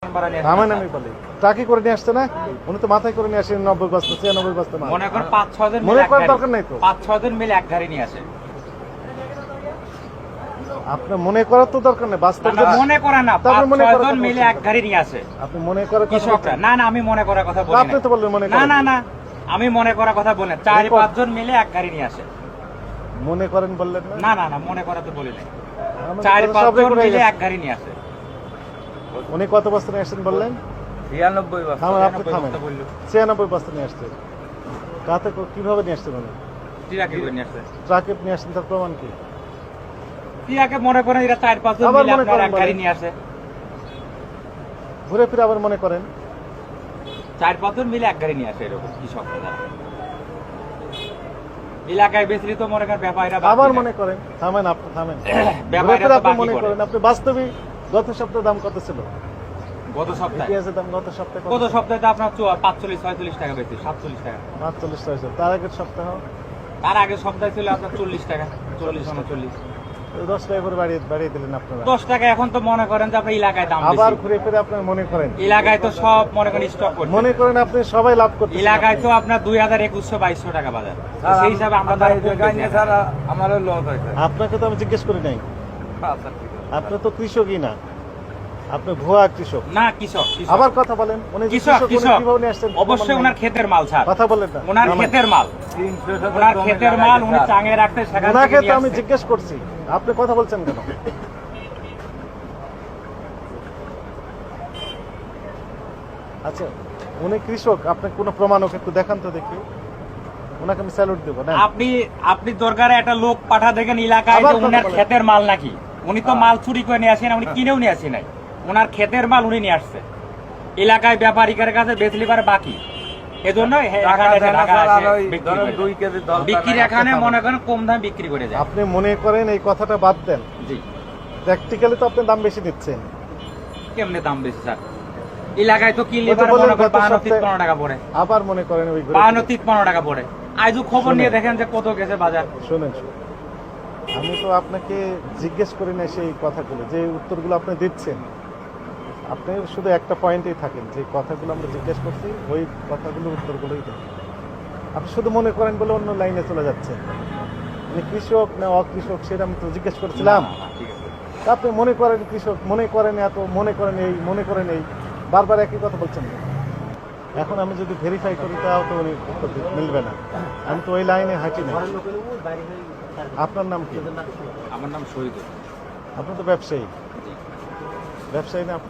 বেতন বাড়া নিয়ে আমার নামই বলে ট্রাকে করে নিয়ে আসছে না, উনি তো মাথায় করে নিয়ে আসেন 90 বস্তা 96 বস্তা মাল। মনে করেন 5-6 জন মনে করার দরকার নাই তো। 5-6 জন মিলে এক গাড়ি নিয়ে আসে। আপনার মনে করার তো দরকার নেই, বাস্তব না, মনে করে না, তারপরে মনে 5-6 করার জন কথা মিলে বলছেন। এক গাড়ি নিয়ে আসে আপনি মনে করার কথা কৃষকরা। বলছেন। না না, আমি মনে করার কথা বলি আপনি না। তো বললেন মনে না করেন। না না, আমি মনে করার কথা বলি না। 4-5 জন মিলে এক গাড়ি নিয়ে আসে। মনে করেন বললেন না। না না না, মনে করা তো বলি না। আমার 4-5 সব জন রেকর্ড হয়ে মিলে গেছে। এক গাড়ি নিয়ে আসে। উনি কত বস্তা নিয়ে আসছেন বললেন? 93 বস্তা। থামেন, আপনি 93 থামেন। বস্তা বললো। 96 বস্তা নিয়ে আসছেন। কাতে কিভাবে নিয়ে আসছেন উনি? টিরাকে করে নিয়ে আসে। ট্রাকে নিয়ে আসছেন, তার প্রমাণ কি? টিরাকে মনে করেন এরা 4-5 জন আবার মিলে মনে আপনার করেন এক গাড়ি বলেন। নিয়ে আসে। ঘুরে ফিরে আবার মনে করেন। 4-5 জন মিলে এক গাড়ি নিয়ে আসে এরকম কৃষকরা যারা। এলাকায় বেশি তো মনে করেন ব্যাপারীরা আবার মনে করেন। থামেন, আপনি থামেন। ঘুরে ব্যাপারীরা ফিরে তো আপনি বাকি মনে করে। করেন। আপনি বাস্তবে গত সপ্তাহে দাম কত ছিল? গত সপ্তাহে পেঁয়াজের দাম গত সপ্তাহে কত গত ছিল? সপ্তাহে তো আপনার 45-46 টাকা বেশি, 47 টাকা। 45 হয়েছে। তার আগের সপ্তাহ তার আগের সপ্তাহে ছিল আপনার 40 টাকা, 40-39। 10 টাকা করে বাড়িয়ে দিলেন আপনারা। 10 টাকা এখন তো মনে করেন যে আপনার এলাকায় দাম আবার বেশি। ঘুরে ফিরে আপনার মনে করেন। এলাকায় তো সব মনে করেন স্টক করছে। মনে করেন আপনি সবাই লাভ করতে এলাকায় তো আপনার 2000-2100-2200 টাকা বাজার। তো সেই হিসাবে আমরা তো আমরা আরো এই কম জায়গায় বেশি নিয়ে এখন। স্যার আমারও লস হয়েছে। আপনাকে তো আমি জিজ্ঞেস করি নাই। আচ্ছা, ঠিক আছে। আপনি তো কৃষকই না, আপনি ভুয়া কৃষক। না, কৃষক কৃষক। আবার কথা বলেন। উনি যে কৃষক উনি কৃষক কিভাবে নিয়ে আসছেন? অবশ্যই ওনার ক্ষেতের মাল ছাড়। কথা বলেন না। ওনার নামেন। ক্ষেতের মাল, 300 ওনার জমি ক্ষেতের লাগাইছে, মাল উনি স্যার। চাঙে রাখতে সেখান ওনাকে থেকে নিয়ে তো আমি আসছে। জিজ্ঞেস করছি, আপনি কথা বলছেন কেন? আচ্ছা, উনি কৃষক, আপনি কোনো প্রমাণ ওকে একটু দেখান তো দেখি। ওনাকে আমি স্যালুট দেবো না। আপনি দরকারে একটা লোক পাঠা দেখেন এলাকায় আবার যে কথা উনার বলেন। ক্ষেতের মাল নাকি। উনি তো মাল চুরি করে নিয়ে আসেন না, উনি কিনেও নিয়ে আসেন নাই। ওনার ক্ষেতের মাল উনি নিয়ে আসছে। এলাকায় ব্যাপারীদের কাছে বেচলি পারে বাকি। এজন্য টাকা এখানে দেয় না ঢাকা স্যার, আসে আর ওই বিক্রি ধরেন করে 2 যায়। কেজি 10 বিক্রির টাকা এখানে একটা মনে করেন কম দামে বিক্রি করে যায়। আপনি মনে করেন এই কথাটা বাদ দেন। জি, প্র্যাকটিক্যালি তো আপনি দাম বেশি দিচ্ছেন। কেমনে দাম বেশি স্যার? এলাকায় তো কিনলে ওই তো পারে বললেন মনে করেন গত 52-53 সপ্তাহে- টাকা পড়ে। আবার মনে করেন ওই ঘুরে ফিরে। 52-53 টাকা পড়ে। আজও খবর নিয়ে শুনেন। দেখেন যে কত গেছে বাজার। শুনেন, আমি তো আপনাকে জিজ্ঞেস করি না সেই কথাগুলো, যে উত্তরগুলো আপনি দিচ্ছেন। আপনি শুধু একটা পয়েন্টেই থাকেন, যে কথাগুলো আমরা জিজ্ঞেস করছি ওই কথাগুলোর উত্তরগুলোই দেন। আপনি শুধু মনে করেন বলে অন্য লাইনে চলে যাচ্ছেন। মানে কৃষক না অকৃষক সেটা আমি তো জিজ্ঞেস করছিলাম। না, ঠিক আছে। তা আপনি মনে করেন কৃষক, মনে করেন এত, মনে করেন এই, মনে করেন এই, বারবার একই কথা বলছেন না। এখন আমি যদি ভেরিফাই করি তাও তো উনি উত্তর মিলবে না। আমি তো ওই লাইনে হাঁটি না। আপনার নাম কি? আমার নাম শহীদুল। আপনি তো ব্যবসায়ী। ব্যবসায়ী না আপনি?